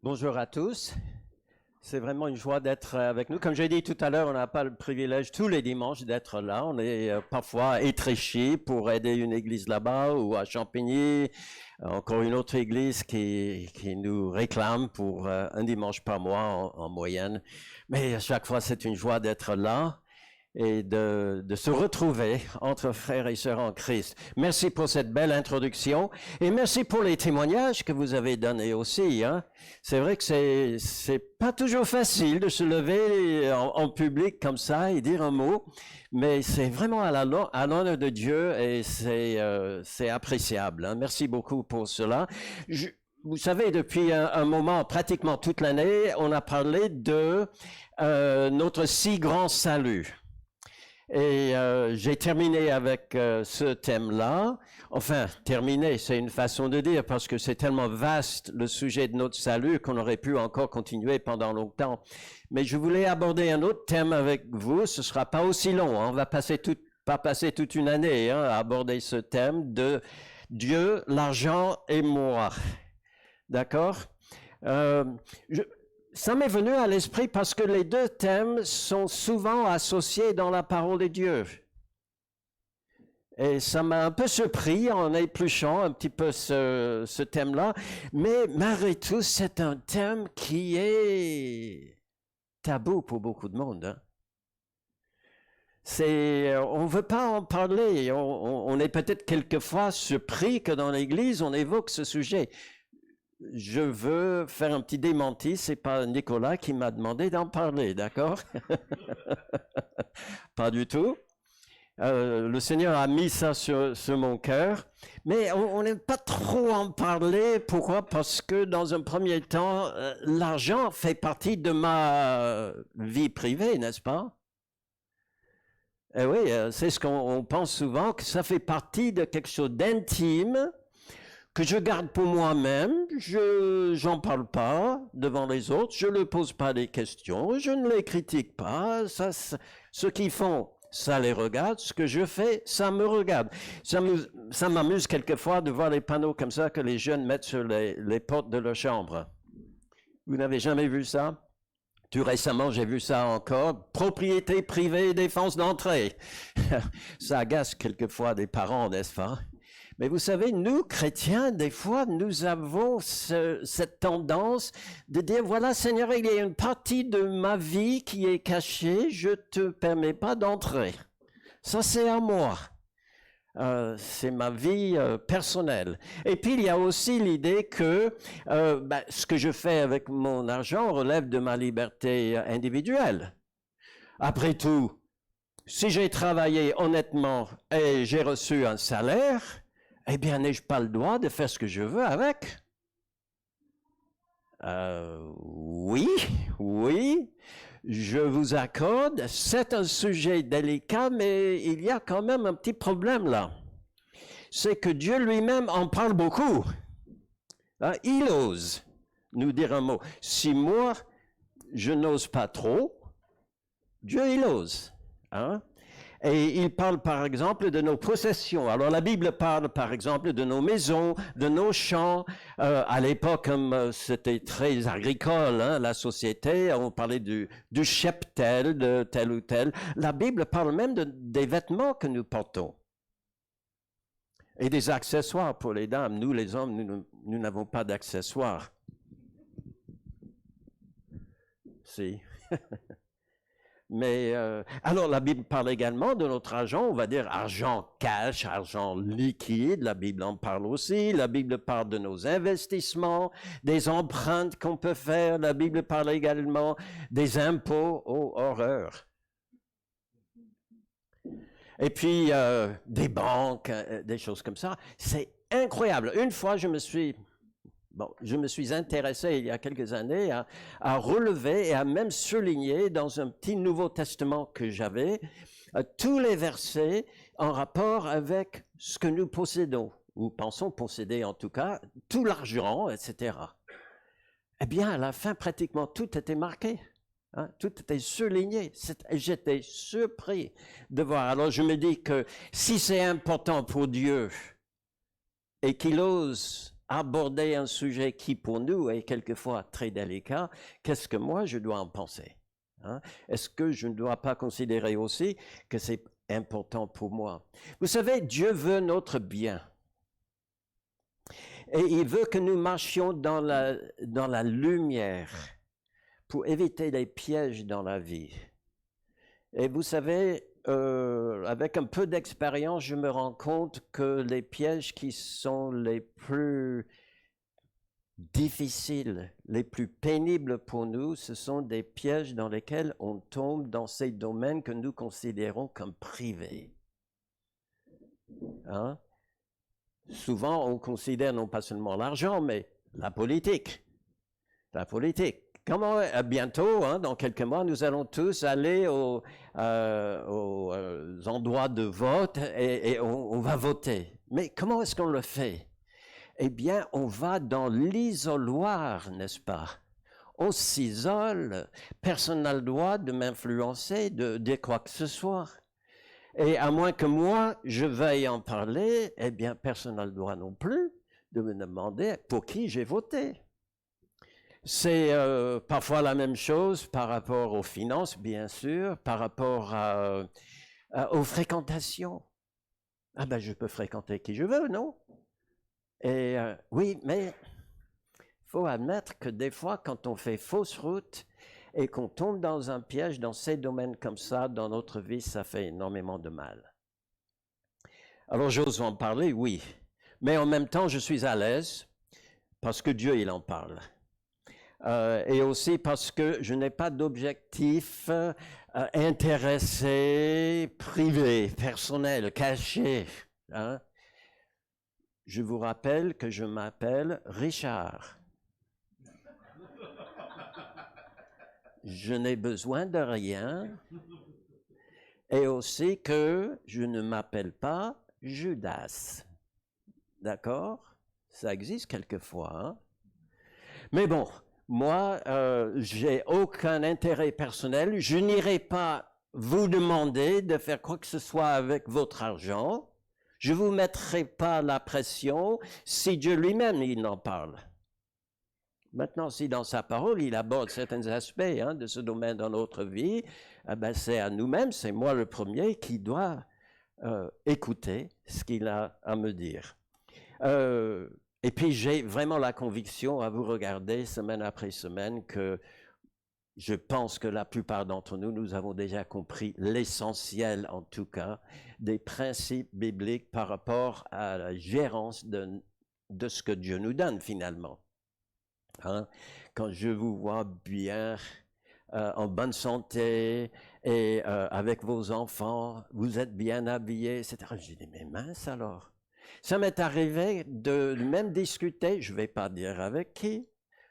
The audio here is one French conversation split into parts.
Bonjour à tous. C'est vraiment une joie d'être avec nous. Comme j'ai dit tout à l'heure, on n'a pas le privilège tous les dimanches d'être là. On est parfois étréchis pour aider une église là-bas ou à Champigny, encore une autre église qui nous réclame pour un dimanche par mois en moyenne. Mais à chaque fois, c'est une joie d'être là et de se retrouver entre frères et sœurs en Christ. Merci pour cette belle introduction et merci pour les témoignages que vous avez donnés aussi. Hein. C'est vrai que c'est pas toujours facile de se lever en public comme ça et dire un mot, mais c'est vraiment à l'honneur de Dieu et c'est appréciable. Hein. Merci beaucoup pour cela. Vous savez, depuis un moment, pratiquement toute l'année, on a parlé de notre si grand salut. Et j'ai terminé avec ce thème-là. Enfin, terminé, c'est une façon de dire parce que c'est tellement vaste le sujet de notre salut qu'on aurait pu encore continuer pendant longtemps. Mais je voulais aborder un autre thème avec vous. Ce sera pas aussi long. Hein. On va pas passer toute une année à aborder ce thème de Dieu, l'argent et moi. D'accord? Ça m'est venu à l'esprit parce que les deux thèmes sont souvent associés dans la parole de Dieu. Et ça m'a un peu surpris en épluchant un petit peu ce thème-là. Mais malgré tout, c'est un thème qui est tabou pour beaucoup de monde. Hein. On veut pas en parler. On est peut-être quelquefois surpris que dans l'Église, on évoque ce sujet. Je veux faire un petit démenti, c'est pas Nicolas qui m'a demandé d'en parler, d'accord? Pas du tout. Le Seigneur a mis ça sur mon cœur, mais on n'aime pas trop en parler. Pourquoi? Parce que dans un premier temps, l'argent fait partie de ma vie privée, n'est-ce pas? Eh oui, c'est ce qu'on pense souvent, que ça fait partie de quelque chose d'intime, que je garde pour moi-même, j'en parle pas devant les autres, je ne pose pas des questions, je ne les critique pas, ce qu'ils font, ça les regarde, ce que je fais, ça me regarde. Ça m'amuse quelquefois de voir les panneaux comme ça que les jeunes mettent sur les portes de leur chambre. Vous n'avez jamais vu ça? Tout récemment, j'ai vu ça encore. Propriété privée, défense d'entrée. Ça agace quelquefois des parents, n'est-ce pas? Mais vous savez, nous, chrétiens, des fois, nous avons cette tendance de dire, voilà, Seigneur, il y a une partie de ma vie qui est cachée, je te permets pas d'entrer. Ça, c'est à moi. C'est ma vie personnelle. Et puis, il y a aussi l'idée que ce que je fais avec mon argent relève de ma liberté individuelle. Après tout, si j'ai travaillé honnêtement et j'ai reçu un salaire, eh bien, n'ai-je pas le droit de faire ce que je veux avec? Oui, je vous accorde, c'est un sujet délicat, mais il y a quand même un petit problème là. C'est que Dieu lui-même en parle beaucoup. Hein? Il ose nous dire un mot. Si moi, je n'ose pas trop, Dieu, il ose. Hein? Et il parle par exemple de nos possessions. Alors la Bible parle par exemple de nos maisons, de nos champs. À l'époque, comme c'était très agricole, hein, la société, on parlait du cheptel de tel ou tel. La Bible parle même des vêtements que nous portons. Et des accessoires pour les dames. Nous, les hommes, nous n'avons pas d'accessoires. Si. Mais alors la Bible parle également de notre argent, on va dire argent cash, argent liquide, la Bible en parle aussi, la Bible parle de nos investissements, des empreintes qu'on peut faire, la Bible parle également des impôts, oh horreur. Et puis des banques, des choses comme ça, c'est incroyable. Une fois je me suis intéressé il y a quelques années à relever et à même souligner dans un petit Nouveau Testament que j'avais tous les versets en rapport avec ce que nous possédons, ou pensons posséder en tout cas, tout l'argent, etc. Eh bien, à la fin, pratiquement tout était marqué. Hein, tout était souligné. J'étais surpris de voir. Alors, je me dis que si c'est important pour Dieu et qu'il ose aborder un sujet qui, pour nous, est quelquefois très délicat, qu'est-ce que moi, je dois en penser? Hein? Est-ce que je ne dois pas considérer aussi que c'est important pour moi? Vous savez, Dieu veut notre bien. Et il veut que nous marchions dans la lumière pour éviter les pièges dans la vie. Et vous savez, avec un peu d'expérience, je me rends compte que les pièges qui sont les plus difficiles, les plus pénibles pour nous, ce sont des pièges dans lesquels on tombe dans ces domaines que nous considérons comme privés. Hein? Souvent, on considère non pas seulement l'argent, mais la politique. La politique. Comment, bientôt, hein, dans quelques mois, nous allons tous aller aux endroits de vote et on va voter. Mais comment est-ce qu'on le fait? Eh bien, on va dans l'isoloir, n'est-ce pas? On s'isole. Personne n'a le droit de m'influencer, de dire quoi que ce soit. Et à moins que moi, je veuille en parler, eh bien, personne n'a le droit non plus de me demander pour qui j'ai voté. C'est parfois la même chose par rapport aux finances, bien sûr, par rapport aux fréquentations. Ah ben, je peux fréquenter qui je veux, non? Et oui, mais il faut admettre que des fois, quand on fait fausse route et qu'on tombe dans un piège dans ces domaines comme ça, dans notre vie, ça fait énormément de mal. Alors, j'ose en parler, oui. Mais en même temps, je suis à l'aise parce que Dieu, il en parle. Et aussi parce que je n'ai pas d'objectif intéressé, privé, personnel, caché. Hein? Je vous rappelle que je m'appelle Richard. Je n'ai besoin de rien. Et aussi que je ne m'appelle pas Judas. D'accord? Ça existe quelquefois. Hein? Mais bon, moi, j'ai aucun intérêt personnel. Je n'irai pas vous demander de faire quoi que ce soit avec votre argent. Je ne vous mettrai pas la pression si Dieu lui-même, il en parle. Maintenant, si dans sa parole, il aborde certains aspects de ce domaine dans notre vie, ben c'est à nous-mêmes, c'est moi le premier qui dois écouter ce qu'il a à me dire. Et puis, j'ai vraiment la conviction à vous regarder semaine après semaine que je pense que la plupart d'entre nous, nous avons déjà compris l'essentiel, en tout cas, des principes bibliques par rapport à la gérance de ce que Dieu nous donne finalement. Hein? Quand je vous vois bien, en bonne santé et avec vos enfants, vous êtes bien habillés, etc. Je dis, mais mince alors. Ça m'est arrivé de même discuter, je ne vais pas dire avec qui,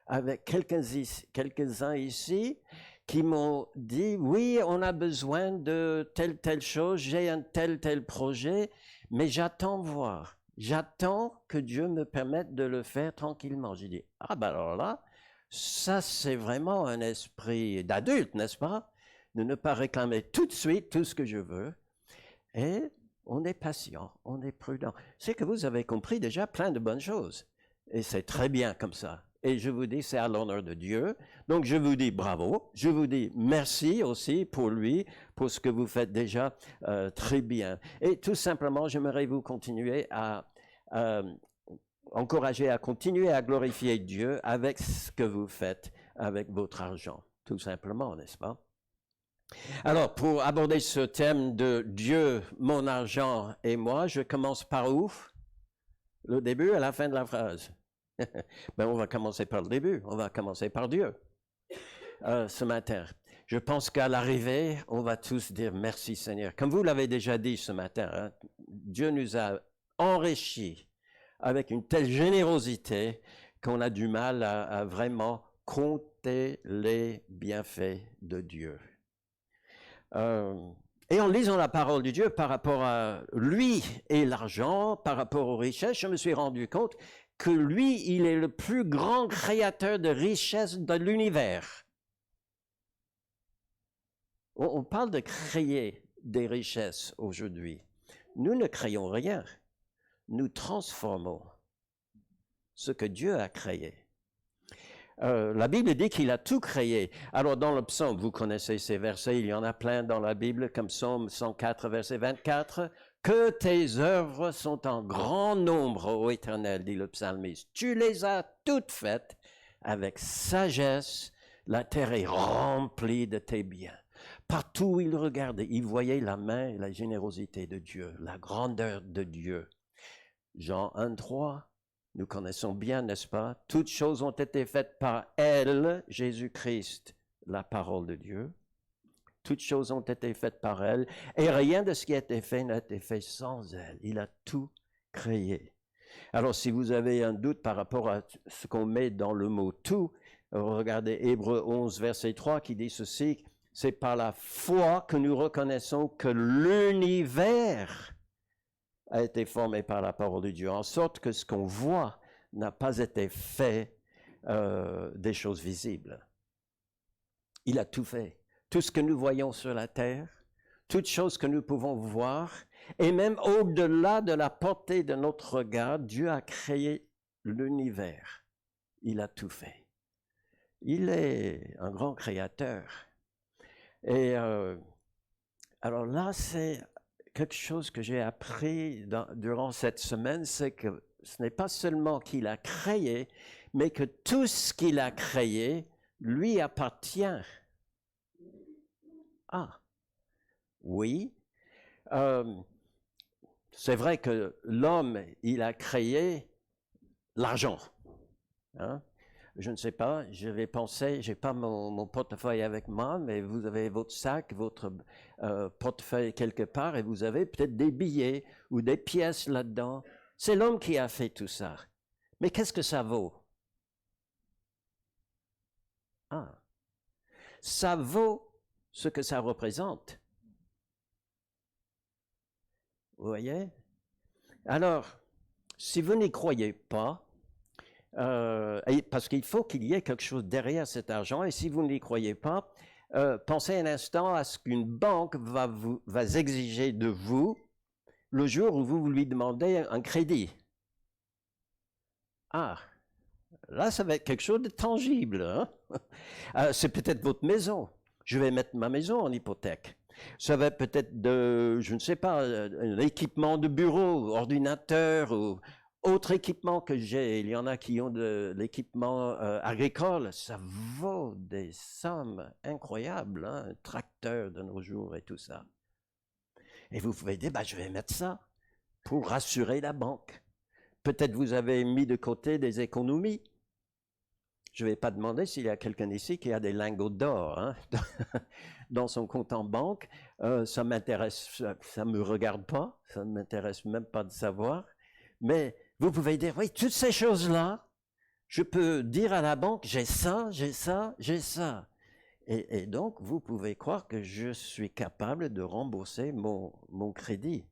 avec quelques-uns ici qui m'ont dit, oui, on a besoin de telle chose, j'ai un tel projet, mais j'attends voir. J'attends que Dieu me permette de le faire tranquillement. J'ai dit, ah ben alors là, ça c'est vraiment un esprit d'adulte, n'est-ce pas? De ne pas réclamer tout de suite tout ce que je veux. Et on est patient, on est prudent. C'est que vous avez compris déjà plein de bonnes choses. Et c'est très bien comme ça. Et je vous dis, c'est à l'honneur de Dieu. Donc je vous dis bravo. Je vous dis merci aussi pour lui, pour ce que vous faites déjà très bien. Et tout simplement, j'aimerais vous continuer à encourager à continuer à glorifier Dieu avec ce que vous faites avec votre argent. Tout simplement, n'est-ce pas? Alors, pour aborder ce thème de Dieu, mon argent et moi, je commence par où? Le début à la fin de la phrase. Ben, on va commencer par le début, on va commencer par Dieu. Ce matin, je pense qu'à l'arrivée, on va tous dire merci Seigneur. Comme vous l'avez déjà dit ce matin, hein, Dieu nous a enrichis avec une telle générosité qu'on a du mal à vraiment compter les bienfaits de Dieu. Et en lisant la parole de Dieu par rapport à lui et l'argent, par rapport aux richesses, je me suis rendu compte que lui, il est le plus grand créateur de richesses de l'univers. On parle de créer des richesses aujourd'hui. Nous ne créons rien, nous transformons. ce que Dieu a créé. La Bible dit qu'il a tout créé. Alors dans le psaume, vous connaissez ces versets, il y en a plein dans la Bible, comme psaume 104, verset 24. « Que tes œuvres sont en grand nombre, ô Éternel, dit le psalmiste. Tu les as toutes faites avec sagesse. La terre est remplie de tes biens. » Partout où il regardait, il voyait la main et la générosité de Dieu, la grandeur de Dieu. Jean 1, 3. Nous connaissons bien, n'est-ce pas? Toutes choses ont été faites par elle, Jésus-Christ, la parole de Dieu. Toutes choses ont été faites par elle, et rien de ce qui a été fait n'a été fait sans elle. Il a tout créé. Alors, si vous avez un doute par rapport à ce qu'on met dans le mot « tout », regardez Hébreux 11, verset 3, qui dit ceci, « C'est par la foi que nous reconnaissons que l'univers a été formé par la parole de Dieu, en sorte que ce qu'on voit n'a pas été fait des choses visibles. » Il a tout fait. Tout ce que nous voyons sur la terre, toutes choses que nous pouvons voir, et même au-delà de la portée de notre regard, Dieu a créé l'univers. Il a tout fait. Il est un grand créateur. Et alors là, c'est quelque chose que j'ai appris durant cette semaine, c'est que ce n'est pas seulement qu'il a créé, mais que tout ce qu'il a créé lui appartient. Ah, oui. C'est vrai que l'homme, il a créé l'argent. Hein? Je ne sais pas, je vais penser, je n'ai pas mon portefeuille avec moi, mais vous avez votre sac, votre portefeuille quelque part, et vous avez peut-être des billets ou des pièces là-dedans. C'est l'homme qui a fait tout ça. Mais qu'est-ce que ça vaut? Ah, ça vaut ce que ça représente. Vous voyez? Alors, si vous n'y croyez pas, parce qu'il faut qu'il y ait quelque chose derrière cet argent, et si vous n'y croyez pas, pensez un instant à ce qu'une banque va exiger de vous le jour où vous lui demandez un crédit. Ah, là, ça va être quelque chose de tangible. Hein? C'est peut-être votre maison. Je vais mettre ma maison en hypothèque. Ça va peut-être je ne sais pas, l'équipement de bureau, ordinateur ou autre équipement que j'ai. Il y en a qui ont de l'équipement agricole. Ça vaut des sommes incroyables, hein? Un tracteur de nos jours et tout ça. Et vous pouvez dire, je vais mettre ça pour rassurer la banque. Peut-être vous avez mis de côté des économies. Je ne vais pas demander s'il y a quelqu'un ici qui a des lingots d'or hein, dans son compte en banque. Ça m'intéresse, ça ne me regarde pas, ça ne m'intéresse même pas de savoir. Mais vous pouvez dire, oui, toutes ces choses-là, je peux dire à la banque, j'ai ça, j'ai ça, j'ai ça. Et donc, vous pouvez croire que je suis capable de rembourser mon crédit.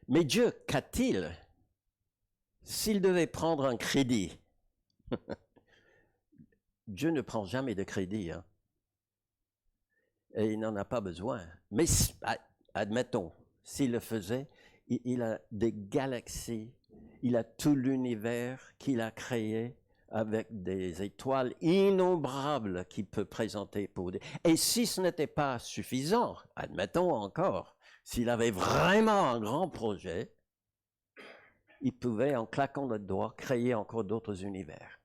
Mais Dieu, qu'a-t-il s'il devait prendre un crédit? Dieu ne prend jamais de crédit, hein? Et il n'en a pas besoin. Mais admettons, s'il le faisait, il a des galaxies, il a tout l'univers qu'il a créé avec des étoiles innombrables qu'il peut présenter pour des... Et si ce n'était pas suffisant, admettons encore, s'il avait vraiment un grand projet, il pouvait, en claquant le doigt, créer encore d'autres univers.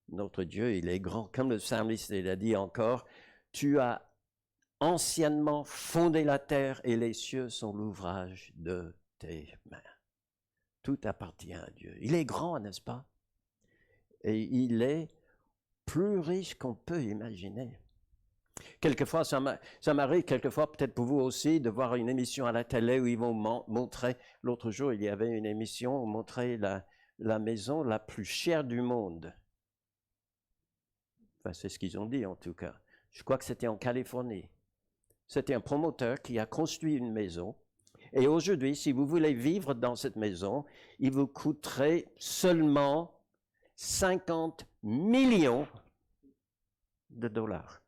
Notre Dieu, il est grand. Comme le psalmiste l'a dit encore, tu as anciennement fondé la terre et les cieux sont l'ouvrage de tes mains. Tout appartient à Dieu. Il est grand, n'est-ce pas? Et il est plus riche qu'on peut imaginer. Quelquefois, ça m'arrive, quelquefois, peut-être pour vous aussi, de voir une émission à la télé où ils vont montrer, l'autre jour, il y avait une émission où on montrait la maison la plus chère du monde. Enfin, c'est ce qu'ils ont dit en tout cas. Je crois que c'était en Californie. C'était un promoteur qui a construit une maison. Et aujourd'hui, si vous voulez vivre dans cette maison, il vous coûterait seulement 50 millions de dollars.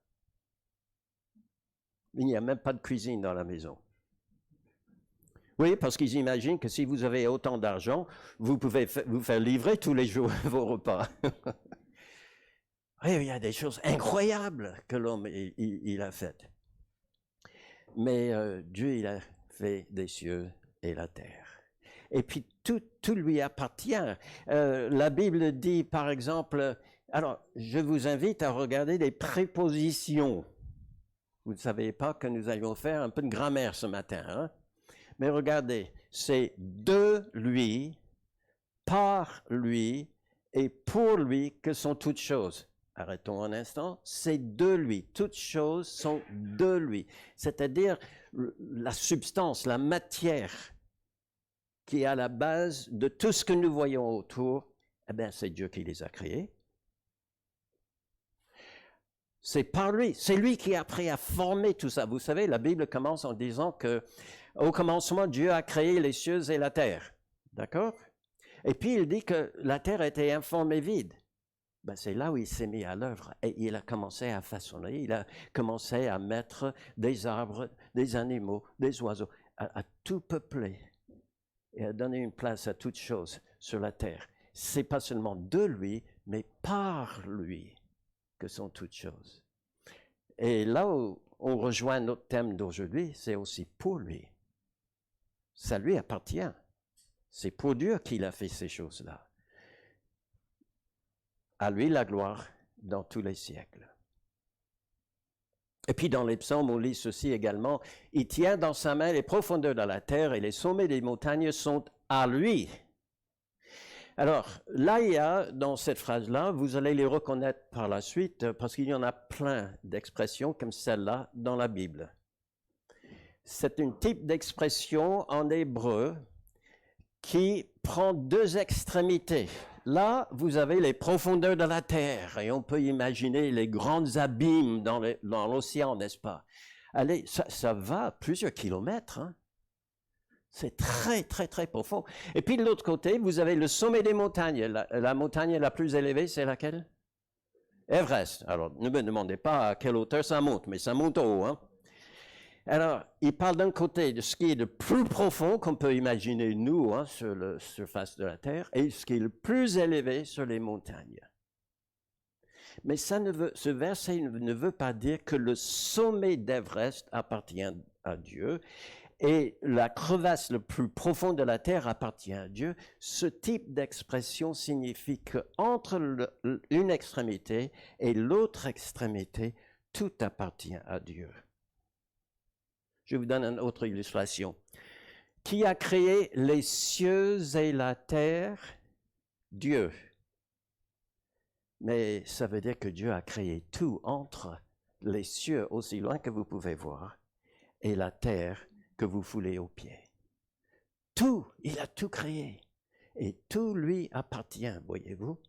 Il n'y a même pas de cuisine dans la maison. Oui, parce qu'ils imaginent que si vous avez autant d'argent, vous pouvez vous faire livrer tous les jours vos repas. Oui, il y a des choses incroyables que l'homme il a faites. Mais Dieu, il a fait des cieux et la terre. Et puis tout lui appartient. La Bible dit, par exemple, alors je vous invite à regarder des prépositions. Vous ne savez pas que nous allions faire un peu de grammaire ce matin, hein? Mais regardez, c'est de lui, par lui et pour lui que sont toutes choses. Arrêtons un instant, c'est de lui. Toutes choses sont de lui. C'est-à-dire la substance, la matière qui est à la base de tout ce que nous voyons autour, eh bien, c'est Dieu qui les a créés. C'est par lui. C'est lui qui après a formé tout ça. Vous savez, la Bible commence en disant que au commencement, Dieu a créé les cieux et la terre. D'accord? Et puis il dit que la terre était informe et vide. Ben, c'est là où il s'est mis à l'œuvre et il a commencé à façonner, il a commencé à mettre des arbres, des animaux, des oiseaux, à tout peupler et à donner une place à toutes choses sur la terre. C'est pas seulement de lui, mais par lui que sont toutes choses. Et là où on rejoint notre thème d'aujourd'hui, c'est aussi pour lui. Ça lui appartient. C'est pour Dieu qu'il a fait ces choses-là. À lui la gloire dans tous les siècles. Et puis dans les psaumes, on lit ceci également. Il tient dans sa main les profondeurs de la terre et les sommets des montagnes sont à lui. Alors, là, il y a, dans cette phrase-là, vous allez les reconnaître par la suite, parce qu'il y en a plein d'expressions comme celle-là dans la Bible. C'est un type d'expression en hébreu qui prend deux extrémités. Là, vous avez les profondeurs de la terre, et on peut imaginer les grands abîmes dans l'océan, n'est-ce pas? Allez, ça va plusieurs kilomètres, hein? C'est très, très, très profond. Et puis de l'autre côté, vous avez le sommet des montagnes. La montagne la plus élevée, c'est laquelle? Everest. Alors, ne me demandez pas à quelle hauteur ça monte, mais ça monte haut, hein? Alors, il parle d'un côté de ce qui est le plus profond qu'on peut imaginer, nous, hein, sur la surface de la Terre, et ce qui est le plus élevé sur les montagnes. Mais ce verset ne veut pas dire que le sommet d'Everest appartient à Dieu et la crevasse le plus profonde de la Terre appartient à Dieu. Ce type d'expression signifie qu'entre une extrémité et l'autre extrémité, tout appartient à Dieu. Je vous donne une autre illustration. Qui a créé les cieux et la terre? Dieu. Mais ça veut dire que Dieu a créé tout entre les cieux, aussi loin que vous pouvez voir, et la terre que vous foulez aux pieds. Tout, il a tout créé. Et tout lui appartient, voyez-vous?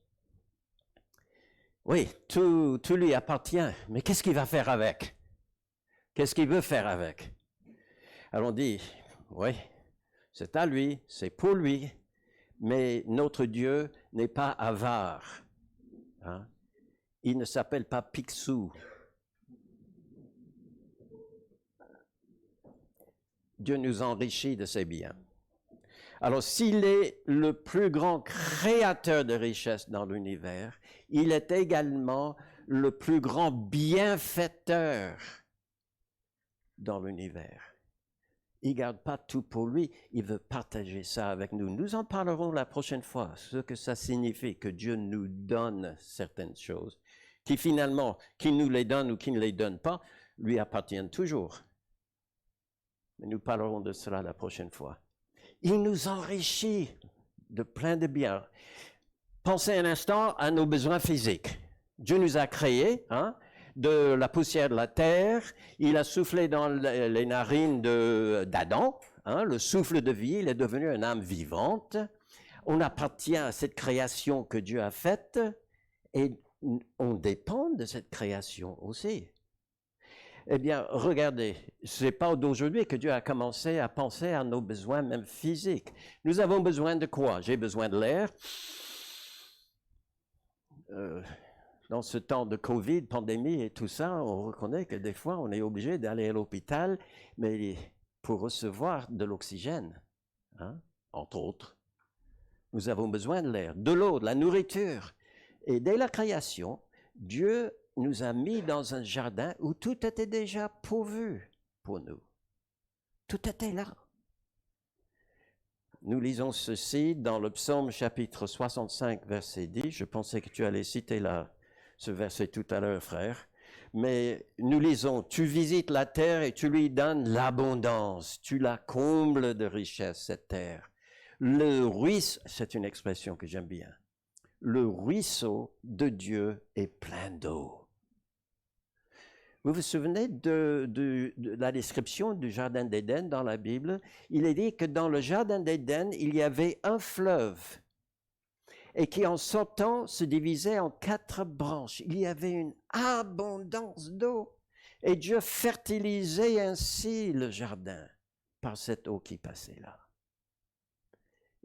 Oui, tout lui appartient. Mais qu'est-ce qu'il va faire avec? Qu'est-ce qu'il veut faire avec? Alors on dit, oui, c'est à lui, c'est pour lui, mais notre Dieu n'est pas avare. Hein? Il ne s'appelle pas Picsou. Dieu nous enrichit de ses biens. Alors s'il est le plus grand créateur de richesses dans l'univers, il est également le plus grand bienfaiteur dans l'univers. Il ne garde pas tout pour lui, il veut partager ça avec nous. Nous en parlerons la prochaine fois, ce que ça signifie que Dieu nous donne certaines choses, qui finalement, qu'il nous les donne ou qu'il ne les donne pas, lui appartiennent toujours. Mais nous parlerons de cela la prochaine fois. Il nous enrichit de plein de biens. Pensez un instant à nos besoins physiques. Dieu nous a créés, hein, de la poussière de la terre, il a soufflé dans les narines d'Adam, hein, le souffle de vie, il est devenu une âme vivante. On appartient à cette création que Dieu a faite et on dépend de cette création aussi. Eh bien, regardez, c'est pas d'aujourd'hui que Dieu a commencé à penser à nos besoins même physiques. Nous avons besoin de quoi? J'ai besoin de l'air. Dans ce temps de Covid, pandémie et tout ça, on reconnaît que des fois, on est obligé d'aller à l'hôpital, mais pour recevoir de l'oxygène, hein, entre autres. Nous avons besoin de l'air, de l'eau, de la nourriture. Et dès la création, Dieu nous a mis dans un jardin où tout était déjà pourvu pour nous. Tout était là. Nous lisons ceci dans le psaume chapitre 65, verset 10. Je pensais que tu allais citer ce verset tout à l'heure, frère. Mais nous lisons, tu visites la terre et tu lui donnes l'abondance. Tu la combles de richesse, cette terre. Le ruisseau, c'est une expression que j'aime bien. Le ruisseau de Dieu est plein d'eau. Vous vous souvenez de la description du jardin d'Éden dans la Bible? Il est dit que dans le jardin d'Éden, il y avait un fleuve et qui en sortant se divisait en 4 branches. Il y avait une abondance d'eau et Dieu fertilisait ainsi le jardin par cette eau qui passait là.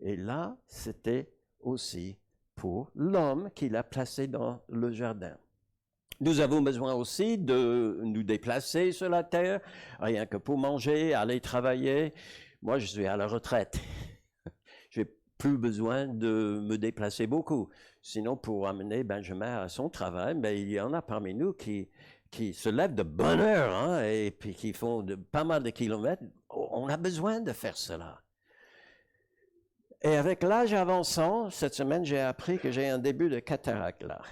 Et là, c'était aussi pour l'homme qu'il a placé dans le jardin. Nous avons besoin aussi de nous déplacer sur la terre, rien que pour manger, aller travailler. Moi, je suis à la retraite. Je n'ai plus besoin de me déplacer beaucoup. Sinon, pour amener Benjamin à son travail, il y en a parmi nous qui se lèvent de bonne heure, hein, et puis qui font pas mal de kilomètres. On a besoin de faire cela. Et avec l'âge avançant, cette semaine, j'ai appris que j'ai un début de cataracte là.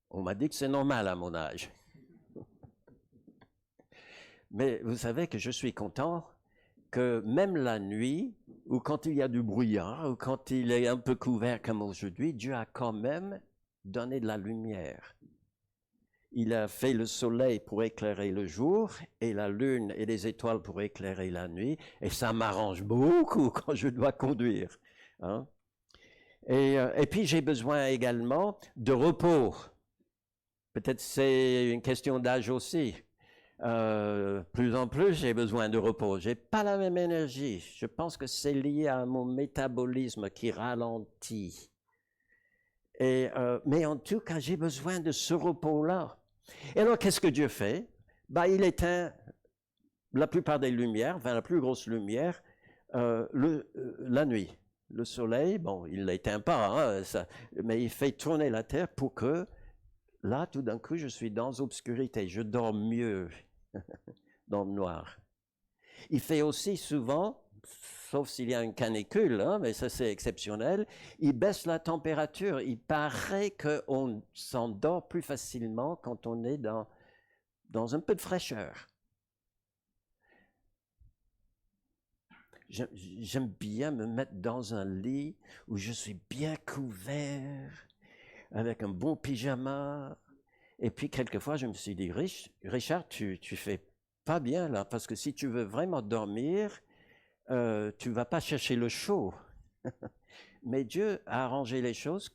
On m'a dit que c'est normal à mon âge. Mais vous savez que je suis content que même la nuit, ou quand il y a du brouillard, ou quand il est un peu couvert comme aujourd'hui, Dieu a quand même donné de la lumière. Il a fait le soleil pour éclairer le jour, et la lune et les étoiles pour éclairer la nuit, et ça m'arrange beaucoup quand je dois conduire. Hein? Et puis j'ai besoin également de repos. Peut-être c'est une question d'âge aussi. Plus en plus, j'ai besoin de repos. J'ai pas la même énergie. Je pense que c'est lié à mon métabolisme qui ralentit. Mais en tout cas, j'ai besoin de ce repos-là. Et alors, qu'est-ce que Dieu fait? Il éteint la plupart des lumières, enfin la plus grosse lumière, la nuit. Le soleil, bon, il l'éteint pas, hein, mais il fait tourner la terre pour que là, tout d'un coup, je suis dans l'obscurité, je dors mieux dans le noir. Il fait aussi souvent, sauf s'il y a une canicule, hein, mais ça c'est exceptionnel, il baisse la température. Il paraît qu'on s'endort plus facilement quand on est dans un peu de fraîcheur. J'aime bien me mettre dans un lit où je suis bien couvert, avec un bon pyjama. Et puis, quelquefois, je me suis dit, Richard, tu fais pas bien là, parce que si tu veux vraiment dormir, tu vas pas chercher le chaud. Mais Dieu a arrangé les choses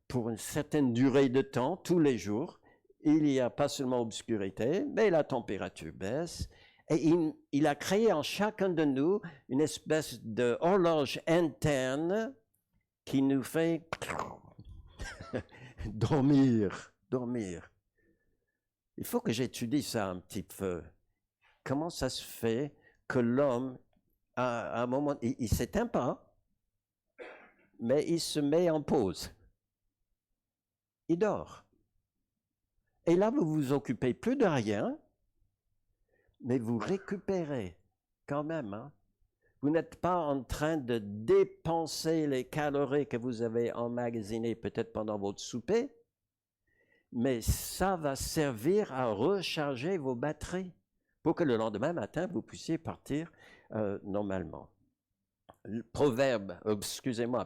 pour une certaine durée de temps, tous les jours, il n'y a pas seulement obscurité, mais la température baisse. Et il a créé en chacun de nous une espèce d'horloge interne qui nous fait dormir. Il faut que j'étudie ça un petit peu. Comment ça se fait que l'homme, à un moment, il ne s'éteint pas, mais il se met en pause. Il dort. Et là, vous vous occupez plus de rien, mais vous récupérez quand même. Hein? Vous n'êtes pas en train de dépenser les calories que vous avez emmagasinées peut-être pendant votre souper, mais ça va servir à recharger vos batteries pour que le lendemain matin, vous puissiez partir normalement.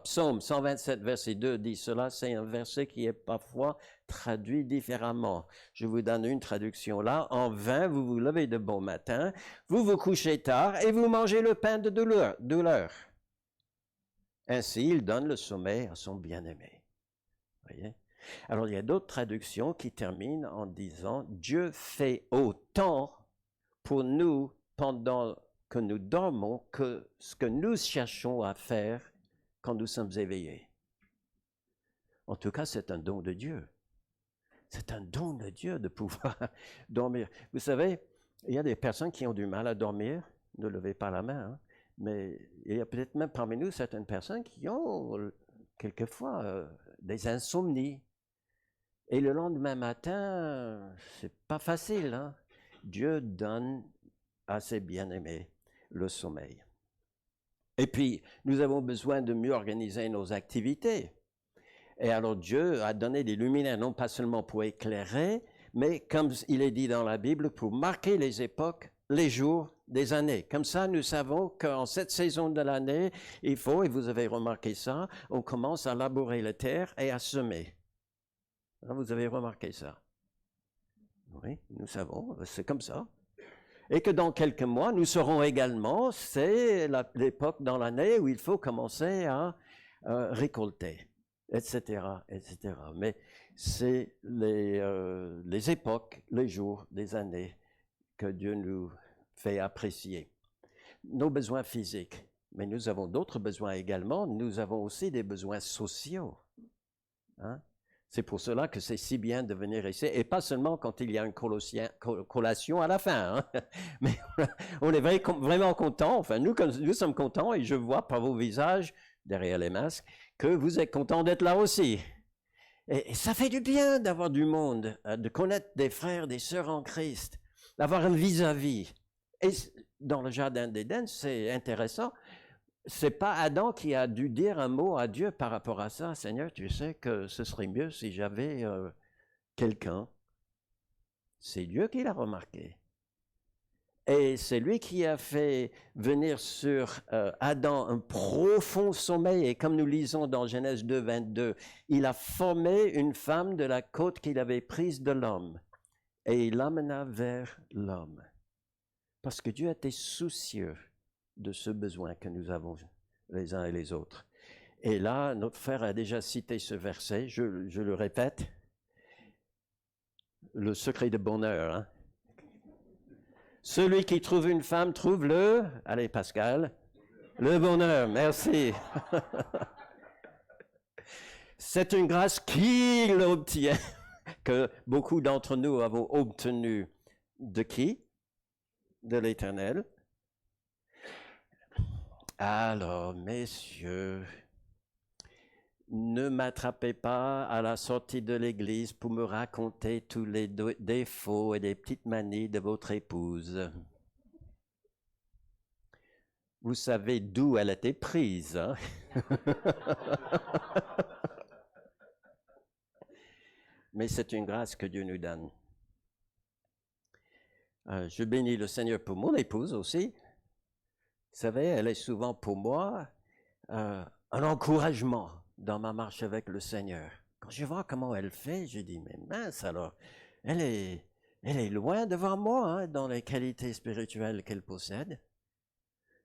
Psaume 127, verset 2 dit cela, c'est un verset qui est parfois traduit différemment. Je vous donne une traduction là. En vain, vous vous levez de bon matin, vous vous couchez tard et vous mangez le pain de douleur. Ainsi, il donne le sommeil à son bien-aimé. Voyez? Alors, il y a d'autres traductions qui terminent en disant « Dieu fait autant pour nous pendant que nous dormons que ce que nous cherchons à faire quand nous sommes éveillés. » En tout cas, c'est un don de Dieu. C'est un don de Dieu de pouvoir dormir. Vous savez, Il y a des personnes qui ont du mal à dormir. Ne levez pas la main, hein. Mais il y a peut-être même parmi nous certaines personnes qui ont quelquefois des insomnies. Et le lendemain matin, c'est pas facile, hein. Dieu donne à ses bien-aimés le sommeil. Et puis, nous avons besoin de mieux organiser nos activités. Et alors Dieu a donné des luminaires, non pas seulement pour éclairer, mais comme il est dit dans la Bible, pour marquer les époques, les jours des années. Comme ça, nous savons qu'en cette saison de l'année, il faut, et vous avez remarqué ça, on commence à labourer la terre et à semer. Vous avez remarqué ça? Oui, nous savons, c'est comme ça. Et que dans quelques mois, nous saurons également, c'est l'époque dans l'année où il faut commencer à récolter, etc., etc. Mais c'est les époques, les jours, des années que Dieu nous fait apprécier. Nos besoins physiques, mais nous avons d'autres besoins également. Nous avons aussi des besoins sociaux. Hein? C'est pour cela que c'est si bien de venir ici, et pas seulement quand il y a une collation à la fin, hein? Mais on est vraiment content, enfin nous sommes contents, et je vois par vos visages, derrière les masques, que vous êtes contents d'être là aussi. Et ça fait du bien d'avoir du monde, de connaître des frères, des sœurs en Christ, d'avoir un vis-à-vis. Et dans le jardin d'Éden, c'est intéressant. C'est pas Adam qui a dû dire un mot à Dieu par rapport à ça. Seigneur, tu sais que ce serait mieux si j'avais quelqu'un. C'est Dieu qui l'a remarqué. Et c'est lui qui a fait venir sur Adam un profond sommeil. Et comme nous lisons dans Genèse 2, 22, il a formé une femme de la côte qu'il avait prise de l'homme. Et il l'amena vers l'homme. Parce que Dieu était soucieux de ce besoin que nous avons les uns et les autres. Et là, notre frère a déjà cité ce verset, je le répète, le secret de bonheur. Hein? Celui qui trouve une femme trouve allez Pascal, le bonheur, merci. C'est une grâce qu'il obtient, que beaucoup d'entre nous avons obtenu. De qui? De l'Éternel. Alors, messieurs, ne m'attrapez pas à la sortie de l'église pour me raconter tous les défauts et les petites manies de votre épouse. Vous savez d'où elle était prise, hein? Mais c'est une grâce que Dieu nous donne. Je bénis le Seigneur pour mon épouse aussi. Vous savez, elle est souvent pour moi un encouragement dans ma marche avec le Seigneur. Quand je vois comment elle fait, je dis, mais mince alors, elle est loin devant moi hein, dans les qualités spirituelles qu'elle possède.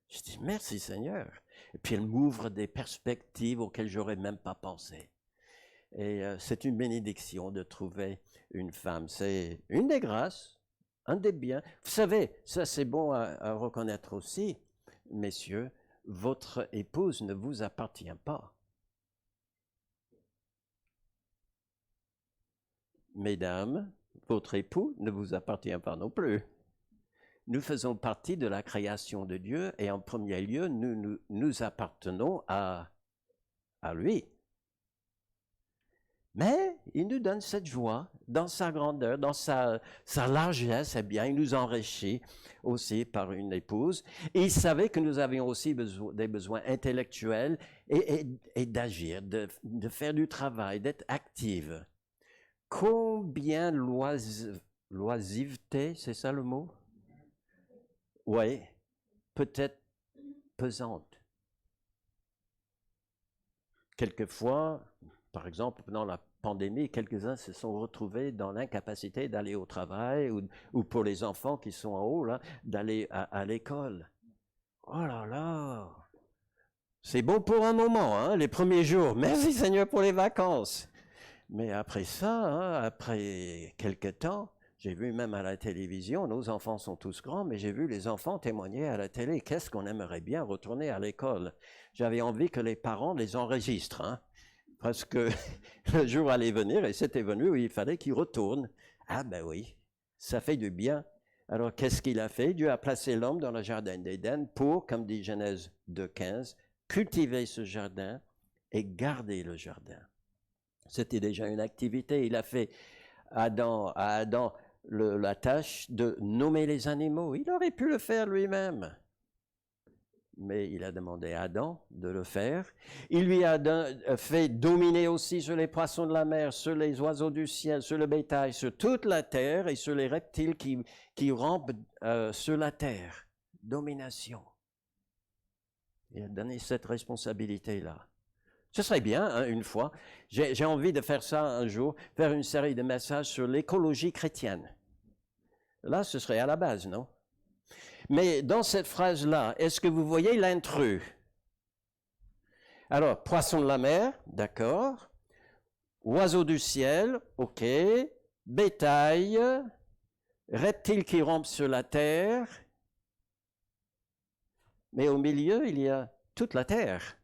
Je dis, merci Seigneur. Et puis elle m'ouvre des perspectives auxquelles j'aurais même pas pensé. Et c'est une bénédiction de trouver une femme. C'est une des grâces, un des biens. Vous savez, ça c'est bon à reconnaître aussi. Messieurs, votre épouse ne vous appartient pas. Mesdames, votre époux ne vous appartient pas non plus. Nous faisons partie de la création de Dieu et en premier lieu, nous appartenons à lui. Mais il nous donne cette joie dans sa grandeur, dans sa largesse, eh bien, il nous enrichit aussi par une épouse. Et il savait que nous avions aussi des besoins intellectuels et d'agir, de faire du travail, d'être active. Combien l'oisiveté, c'est ça le mot? Oui, peut-être pesante. Quelquefois, par exemple, pendant la pandémie, quelques-uns se sont retrouvés dans l'incapacité d'aller au travail ou pour les enfants qui sont en haut, là, d'aller à l'école. Oh là là! C'est bon pour un moment, hein, les premiers jours. Merci Seigneur pour les vacances. Mais après ça, hein, après quelques temps, j'ai vu même à la télévision, nos enfants sont tous grands, mais j'ai vu les enfants témoigner à la télé. Qu'est-ce qu'on aimerait bien retourner à l'école? J'avais envie que les parents les enregistrent, hein. Parce que le jour allait venir, et c'était venu, où il fallait qu'ils retournent. Ah ben oui, ça fait du bien Alors, qu'est-ce qu'il a fait? Dieu a placé l'homme dans le jardin d'Éden pour, comme dit Genèse 2,15, cultiver ce jardin et garder le jardin. C'était déjà une activité. Il a fait à Adam la tâche de nommer les animaux. Il aurait pu le faire lui-même, mais il a demandé à Adam de le faire. Il lui a fait dominer aussi sur les poissons de la mer, sur les oiseaux du ciel, sur le bétail, sur toute la terre et sur les reptiles qui rampent sur la terre. Domination. Il a donné cette responsabilité-là. Ce serait bien, hein, une fois. J'ai envie de faire ça un jour, faire une série de messages sur l'écologie chrétienne. Là, ce serait à la base, non? Mais dans cette phrase-là, est-ce que vous voyez l'intrus? Alors, poisson de la mer, d'accord. Oiseaux du ciel, ok. Bétail, reptiles qui rampent sur la terre. Mais au milieu, il y a toute la terre.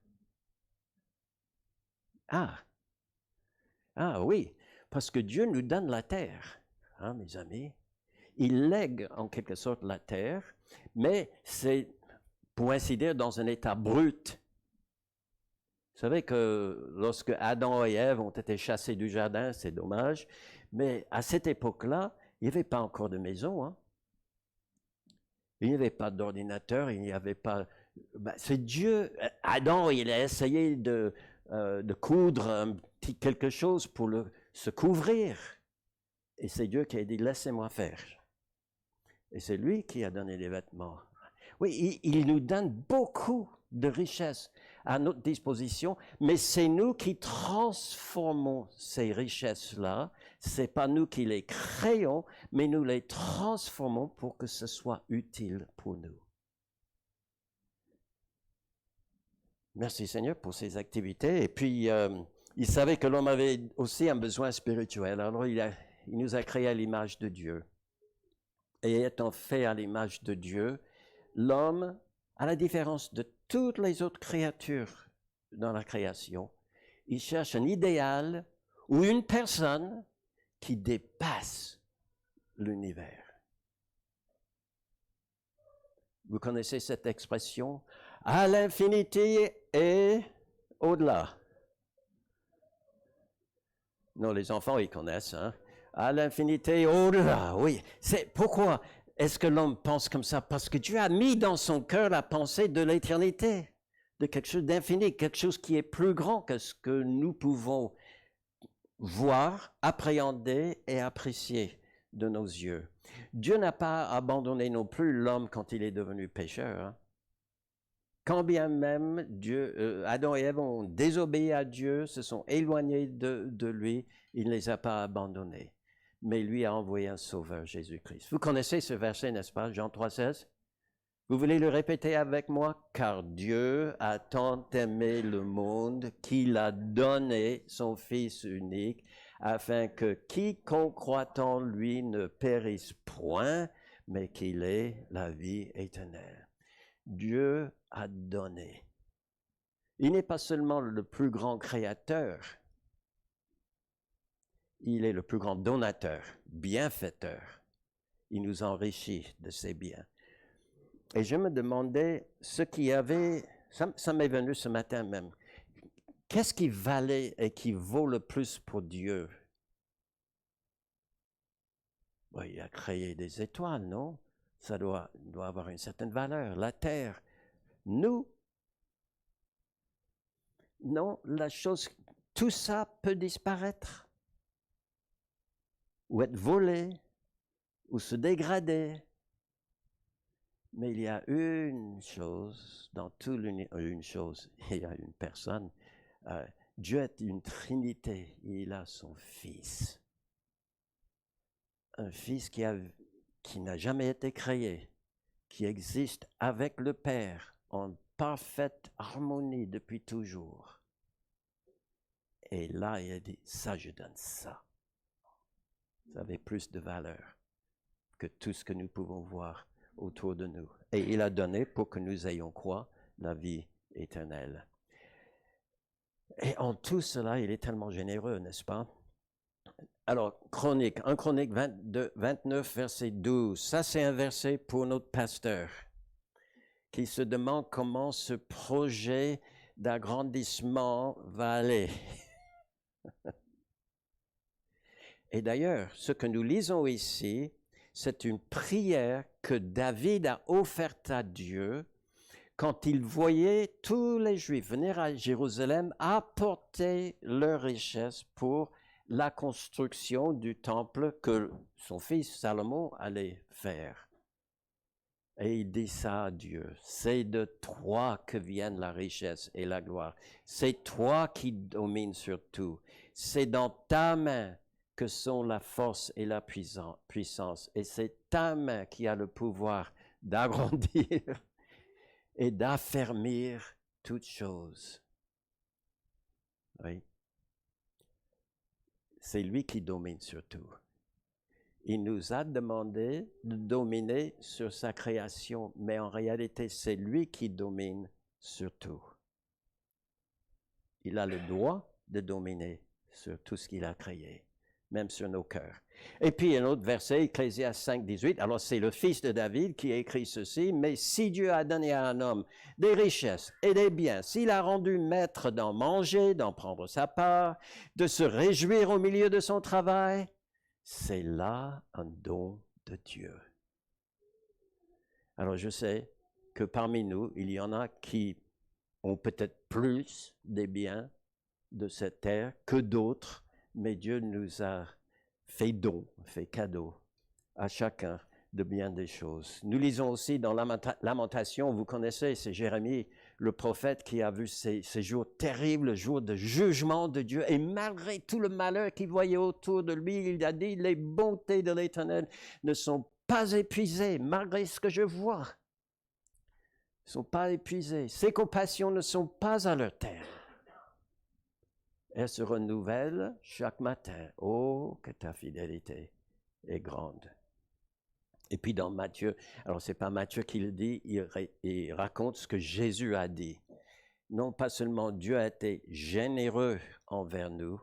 Ah oui, parce que Dieu nous donne la terre, hein, mes amis. Il lègue en quelque sorte la terre, mais c'est, pour ainsi dire, dans un état brut. Vous savez que lorsque Adam et Ève ont été chassés du jardin, c'est dommage, mais à cette époque-là, il n'y avait pas encore de maison. Hein. Il n'y avait pas d'ordinateur, il n'y avait pas... c'est Dieu. Adam, il a essayé de coudre quelque chose pour se couvrir. Et c'est Dieu qui a dit, laissez-moi faire. Et c'est lui qui a donné les vêtements. Oui, il nous donne beaucoup de richesses à notre disposition, mais c'est nous qui transformons ces richesses-là. C'est pas nous qui les créons, mais nous les transformons pour que ce soit utile pour nous. Merci Seigneur pour ces activités. Et puis, il savait que l'homme avait aussi un besoin spirituel. Alors, il nous a créés à l'image de Dieu. Et étant fait à l'image de Dieu, l'homme, à la différence de toutes les autres créatures dans la création, il cherche un idéal ou une personne qui dépasse l'univers. Vous connaissez cette expression? À l'infinité et au-delà. Non, les enfants, ils connaissent, hein? À l'infinité et au-delà, oui. C'est pourquoi est-ce que l'homme pense comme ça? Parce que Dieu a mis dans son cœur la pensée de l'éternité, de quelque chose d'infini, quelque chose qui est plus grand que ce que nous pouvons voir, appréhender et apprécier de nos yeux. Dieu n'a pas abandonné non plus l'homme quand il est devenu pécheur. Hein? Quand bien même Adam et Ève ont désobéi à Dieu, se sont éloignés de lui, il ne les a pas abandonnés. Mais lui a envoyé un sauveur, Jésus-Christ. Vous connaissez ce verset, n'est-ce pas, Jean 3,16? Vous voulez le répéter avec moi? Car Dieu a tant aimé le monde qu'il a donné son Fils unique, afin que quiconque croit en lui ne périsse point, mais qu'il ait la vie éternelle. Dieu a donné. Il n'est pas seulement le plus grand créateur, il est le plus grand donateur, bienfaiteur. Il nous enrichit de ses biens. Et je me demandais ce qui avait, ça m'est venu ce matin même, qu'est-ce qui valait et qui vaut le plus pour Dieu? Bon, il a créé des étoiles, non? Ça doit avoir une certaine valeur. La terre, nous, non, la chose, tout ça peut disparaître, ou être volé, ou se dégrader. Mais il y a une chose, dans tout l'univers, il y a une personne. Dieu est une trinité, il a son Fils. Un Fils qui n'a jamais été créé, qui existe avec le Père en parfaite harmonie depuis toujours. Et là, il a dit, ça, je donne ça. Ça avait plus de valeur que tout ce que nous pouvons voir autour de nous. Et il a donné pour que nous ayons quoi? La vie éternelle. Et en tout cela, il est tellement généreux, n'est-ce pas? Alors, Chronique, 1 Chronique 29, verset 12. Ça, c'est un verset pour notre pasteur qui se demande comment ce projet d'agrandissement va aller. Et d'ailleurs, ce que nous lisons ici, c'est une prière que David a offerte à Dieu quand il voyait tous les Juifs venir à Jérusalem apporter leurs richesses pour la construction du temple que son fils Salomon allait faire. Et il dit ça à Dieu, c'est de toi que viennent la richesse et la gloire. C'est toi qui domines sur tout. C'est dans ta main que sont la force et la puissance. Et c'est ta main qui a le pouvoir d'agrandir et d'affermir toutes choses. Oui. C'est lui qui domine sur tout. Il nous a demandé de dominer sur sa création, mais en réalité, c'est lui qui domine sur tout. Il a le droit de dominer sur tout ce qu'il a créé, même sur nos cœurs. Et puis un autre verset, Ecclésiaste 5, 18. Alors c'est le fils de David qui a écrit ceci, mais si Dieu a donné à un homme des richesses et des biens, s'il a rendu maître d'en manger, d'en prendre sa part, de se réjouir au milieu de son travail, c'est là un don de Dieu. Alors je sais que parmi nous, il y en a qui ont peut-être plus des biens de cette terre que d'autres, mais Dieu nous a fait don, fait cadeau à chacun de bien des choses. Nous lisons aussi dans Lamentation, vous connaissez, c'est Jérémie, le prophète qui a vu ces jours terribles, jours de jugement de Dieu, et malgré tout le malheur qu'il voyait autour de lui, il a dit, les bontés de l'Éternel ne sont pas épuisées, malgré ce que je vois. Ne sont pas épuisées. Ses compassions ne sont pas à leur terme. Elles se renouvellent chaque matin. Oh, que ta fidélité est grande. Et puis dans Matthieu, alors c'est pas Matthieu qui le dit, il raconte ce que Jésus a dit. Non pas seulement Dieu a été généreux envers nous,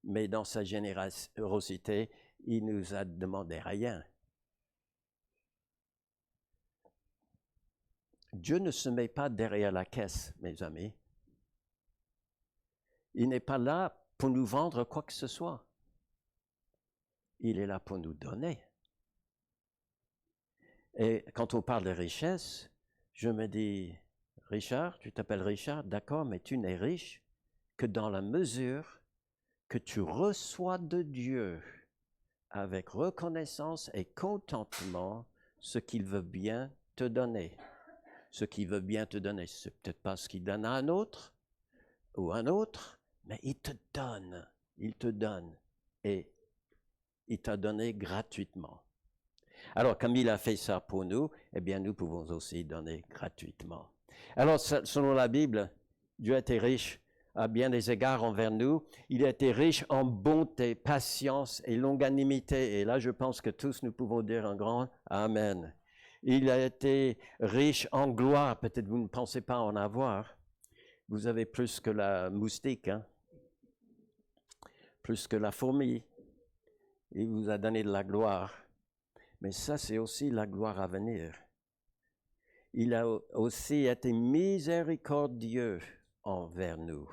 mais dans sa générosité, il nous a demandé rien. Dieu ne se met pas derrière la caisse, mes amis. Il n'est pas là pour nous vendre quoi que ce soit. Il est là pour nous donner. Et quand on parle de richesse, je me dis, Richard, tu t'appelles Richard, d'accord, mais tu n'es riche que dans la mesure que tu reçois de Dieu avec reconnaissance et contentement ce qu'il veut bien te donner. Ce qu'il veut bien te donner, c'est peut-être pas ce qu'il donne à un autre ou un autre, mais il te donne et il t'a donné gratuitement. Alors, comme il a fait ça pour nous, eh bien, nous pouvons aussi donner gratuitement. Alors, selon la Bible, Dieu a été riche à bien des égards envers nous. Il a été riche en bonté, patience et longanimité. Et là, je pense que tous nous pouvons dire un grand Amen. Il a été riche en gloire. Peut-être vous ne pensez pas en avoir. Vous avez plus que la moustique, hein? Plus que la fourmi. Il vous a donné de la gloire. Mais ça, c'est aussi la gloire à venir. Il a aussi été miséricordieux envers nous.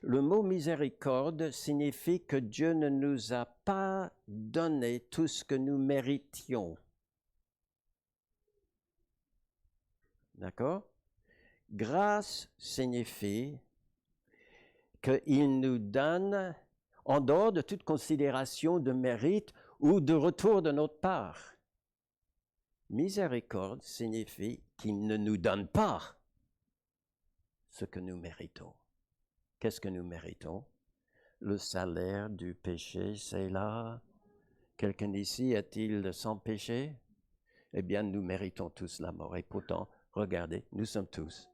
Le mot miséricorde signifie que Dieu ne nous a pas donné tout ce que nous méritions. D'accord? Grâce signifie qu'il nous donne, en dehors de toute considération de mérite ou de retour de notre part. Miséricorde signifie qu'il ne nous donne pas ce que nous méritons. Qu'est-ce que nous méritons? Le salaire du péché, c'est là. Quelqu'un ici a-t-il sans péché? Eh bien, nous méritons tous la mort. Et pourtant, regardez, nous sommes tous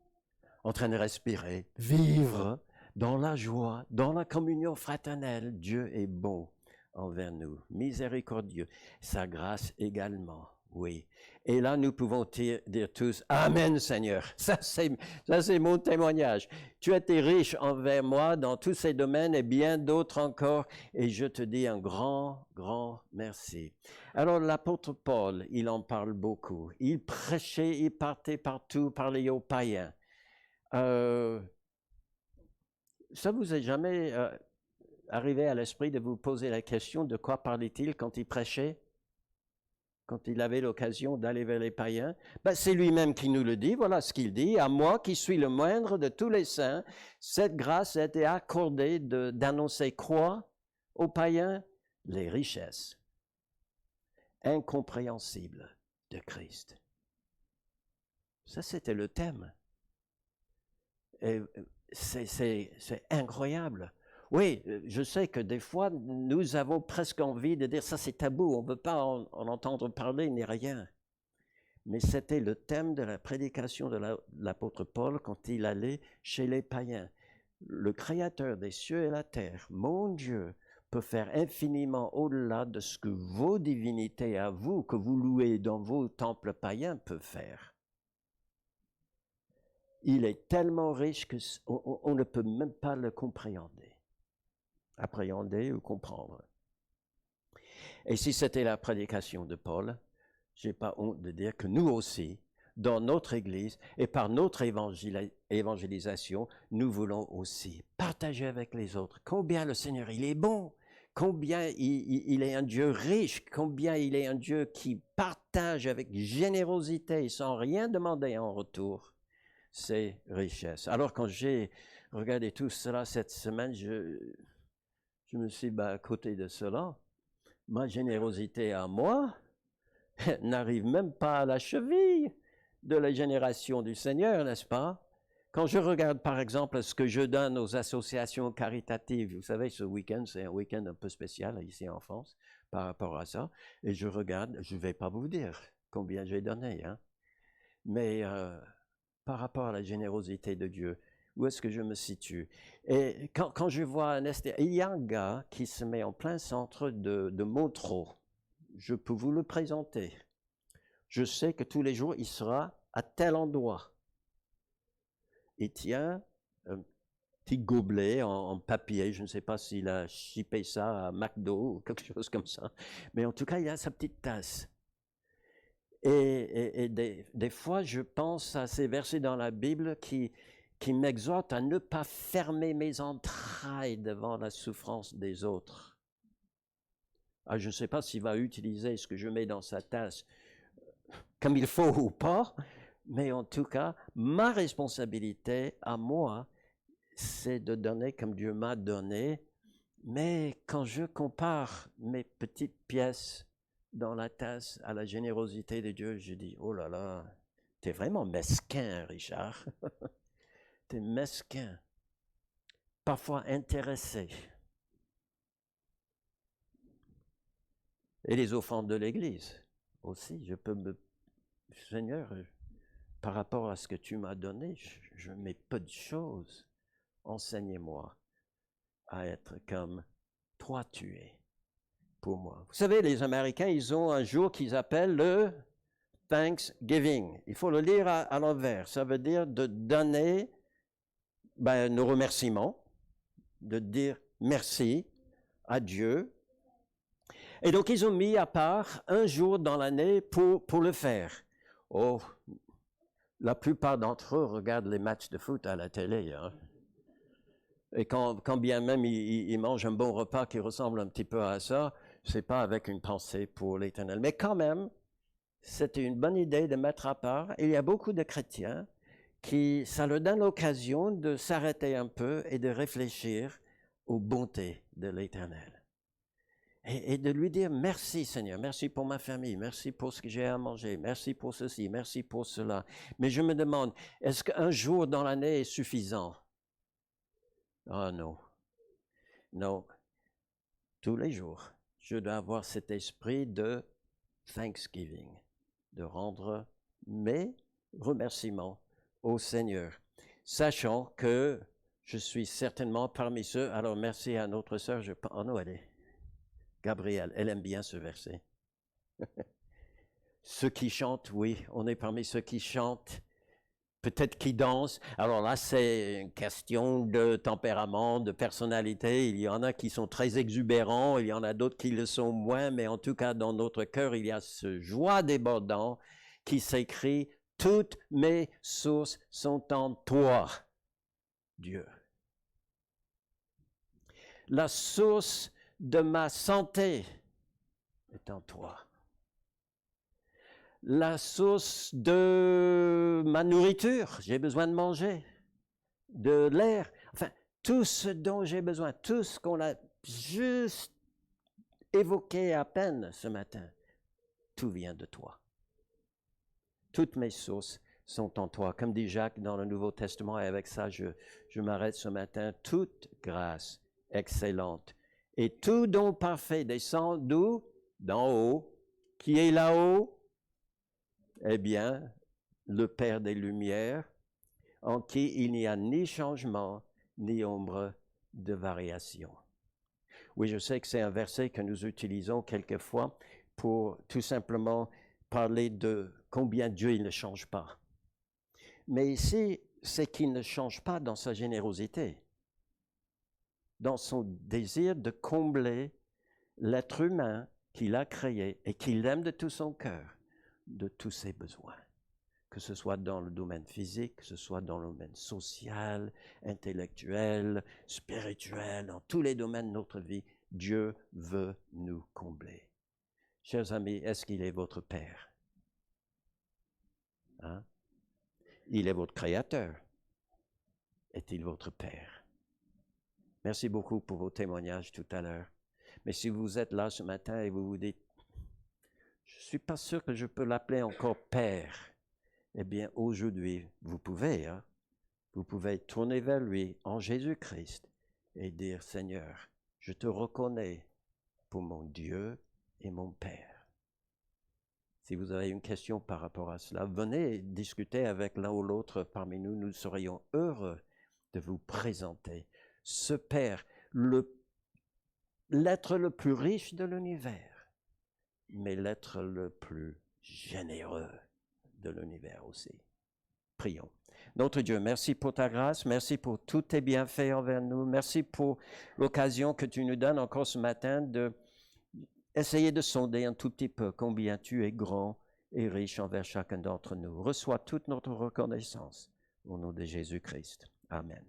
en train de respirer, vivre dans la joie, dans la communion fraternelle. Dieu est bon envers nous, miséricordieux. Sa grâce également. oui. Et là, nous pouvons dire tous, Amen, Seigneur. Ça, c'est mon témoignage. Tu as été riche envers moi dans tous ces domaines et bien d'autres encore. Et je te dis un grand, grand merci. Alors, l'apôtre Paul, il en parle beaucoup. Il prêchait, il partait partout, parlait aux païens. Ça vous est jamais arrivé à l'esprit de vous poser la question de quoi parlait-il quand il prêchait? Quand il avait l'occasion d'aller vers les païens, c'est lui-même qui nous le dit. Voilà ce qu'il dit. À moi, qui suis le moindre de tous les saints, cette grâce a été accordée d'annoncer quoi aux païens? Les richesses incompréhensibles de Christ. Ça, c'était le thème. Et c'est incroyable. Oui, je sais que des fois, nous avons presque envie de dire ça c'est tabou, on ne veut pas en entendre parler ni rien. Mais c'était le thème de la prédication de l'apôtre Paul quand il allait chez les païens. Le Créateur des cieux et la terre, mon Dieu, peut faire infiniment au-delà de ce que vos divinités à vous, que vous louez dans vos temples païens, peuvent faire. Il est tellement riche qu'on ne peut même pas le appréhender ou comprendre. Et si c'était la prédication de Paul, je n'ai pas honte de dire que nous aussi, dans notre Église et par notre évangélisation, nous voulons aussi partager avec les autres combien le Seigneur, il est bon, combien il est un Dieu riche, combien il est un Dieu qui partage avec générosité sans rien demander en retour ses richesses. Alors quand j'ai regardé tout cela cette semaine, je me suis dit, à côté de cela, ma générosité à moi n'arrive même pas à la cheville de la génération du Seigneur, n'est-ce pas? Quand je regarde, par exemple, ce que je donne aux associations caritatives, vous savez, ce week-end, c'est un week-end un peu spécial ici en France par rapport à ça, et je regarde, je ne vais pas vous dire combien j'ai donné, hein, mais par rapport à la générosité de Dieu, où est-ce que je me situe? Et quand je vois il y a un gars qui se met en plein centre de Montreux. Je peux vous le présenter. Je sais que tous les jours, il sera à tel endroit. Il tient un petit gobelet en papier. Je ne sais pas s'il a shippé ça à McDo ou quelque chose comme ça. Mais en tout cas, il a sa petite tasse. Et des fois, je pense à ces versets dans la Bible qui m'exhortent à ne pas fermer mes entrailles devant la souffrance des autres. Ah, je ne sais pas s'il va utiliser ce que je mets dans sa tasse comme il faut ou pas, mais en tout cas, ma responsabilité à moi, c'est de donner comme Dieu m'a donné. Mais quand je compare mes petites pièces dans la tasse à la générosité de Dieu, je dis, oh là là, t'es vraiment mesquin, Richard. T'es mesquin. Parfois intéressé. Et les offrandes de l'Église aussi, je peux Seigneur, par rapport à ce que tu m'as donné, je mets peu de choses. Enseignez-moi à être comme toi tu es pour moi. Vous savez, les Américains, ils ont un jour qu'ils appellent le Thanksgiving. Il faut le lire à l'envers. Ça veut dire de donner nos remerciements, de dire merci à Dieu. Et donc, ils ont mis à part un jour dans l'année pour le faire. Oh, la plupart d'entre eux regardent les matchs de foot à la télé. Hein. Et quand bien même ils mangent un bon repas qui ressemble un petit peu à ça, c'est pas avec une pensée pour l'Éternel. Mais quand même, c'était une bonne idée de mettre à part. Et il y a beaucoup de chrétiens qui, ça leur donne l'occasion de s'arrêter un peu et de réfléchir aux bontés de l'Éternel. Et de lui dire merci Seigneur, merci pour ma famille, merci pour ce que j'ai à manger, merci pour ceci, merci pour cela. Mais je me demande, est-ce qu'un jour dans l'année est suffisant? Ah non, non. Tous les jours, je dois avoir cet esprit de thanksgiving, de rendre mes remerciements au Seigneur, sachant que je suis certainement parmi ceux, alors merci à notre sœur, oh non, elle est Gabrielle, elle aime bien ce verset. Ceux qui chantent, oui, on est parmi ceux qui chantent, peut-être qui dansent. Alors là, c'est une question de tempérament, de personnalité. Il y en a qui sont très exubérants, il y en a d'autres qui le sont moins, mais en tout cas, dans notre cœur, il y a ce joie débordant qui s'écrit « Toutes mes sources sont en toi, Dieu. » La source de ma santé est en toi. La source de ma nourriture, j'ai besoin de manger, de l'air, enfin, tout ce dont j'ai besoin, tout ce qu'on a juste évoqué à peine ce matin, tout vient de toi. Toutes mes sources sont en toi. Comme dit Jacques dans le Nouveau Testament, et avec ça, je m'arrête ce matin, toute grâce excellente et tout don parfait descend d'où? D'en haut. Qui est là-haut? Eh bien, le Père des Lumières, en qui il n'y a ni changement, ni ombre de variation. Oui, je sais que c'est un verset que nous utilisons quelquefois pour tout simplement parler de combien Dieu il ne change pas. Mais ici, c'est qu'il ne change pas dans sa générosité, dans son désir de combler l'être humain qu'il a créé et qu'il aime de tout son cœur, de tous ses besoins. Que ce soit dans le domaine physique, que ce soit dans le domaine social, intellectuel, spirituel, dans tous les domaines de notre vie, Dieu veut nous combler. Chers amis, est-ce qu'il est votre Père? Hein? Il est votre Créateur. Est-il votre Père? Merci beaucoup pour vos témoignages tout à l'heure. Mais si vous êtes là ce matin et vous vous dites, je ne suis pas sûr que je peux l'appeler encore Père, eh bien, aujourd'hui, vous pouvez tourner vers lui en Jésus-Christ et dire, Seigneur, je te reconnais pour mon Dieu et mon Père. Si vous avez une question par rapport à cela, venez discuter avec l'un ou l'autre parmi nous. Nous serions heureux de vous présenter ce Père, l'être le plus riche de l'univers, mais l'être le plus généreux de l'univers aussi. Prions. Notre Dieu, merci pour ta grâce, merci pour tous tes bienfaits envers nous, merci pour l'occasion que tu nous donnes encore ce matin de essayer de sonder un tout petit peu combien tu es grand et riche envers chacun d'entre nous. Reçois toute notre reconnaissance au nom de Jésus-Christ. Amen.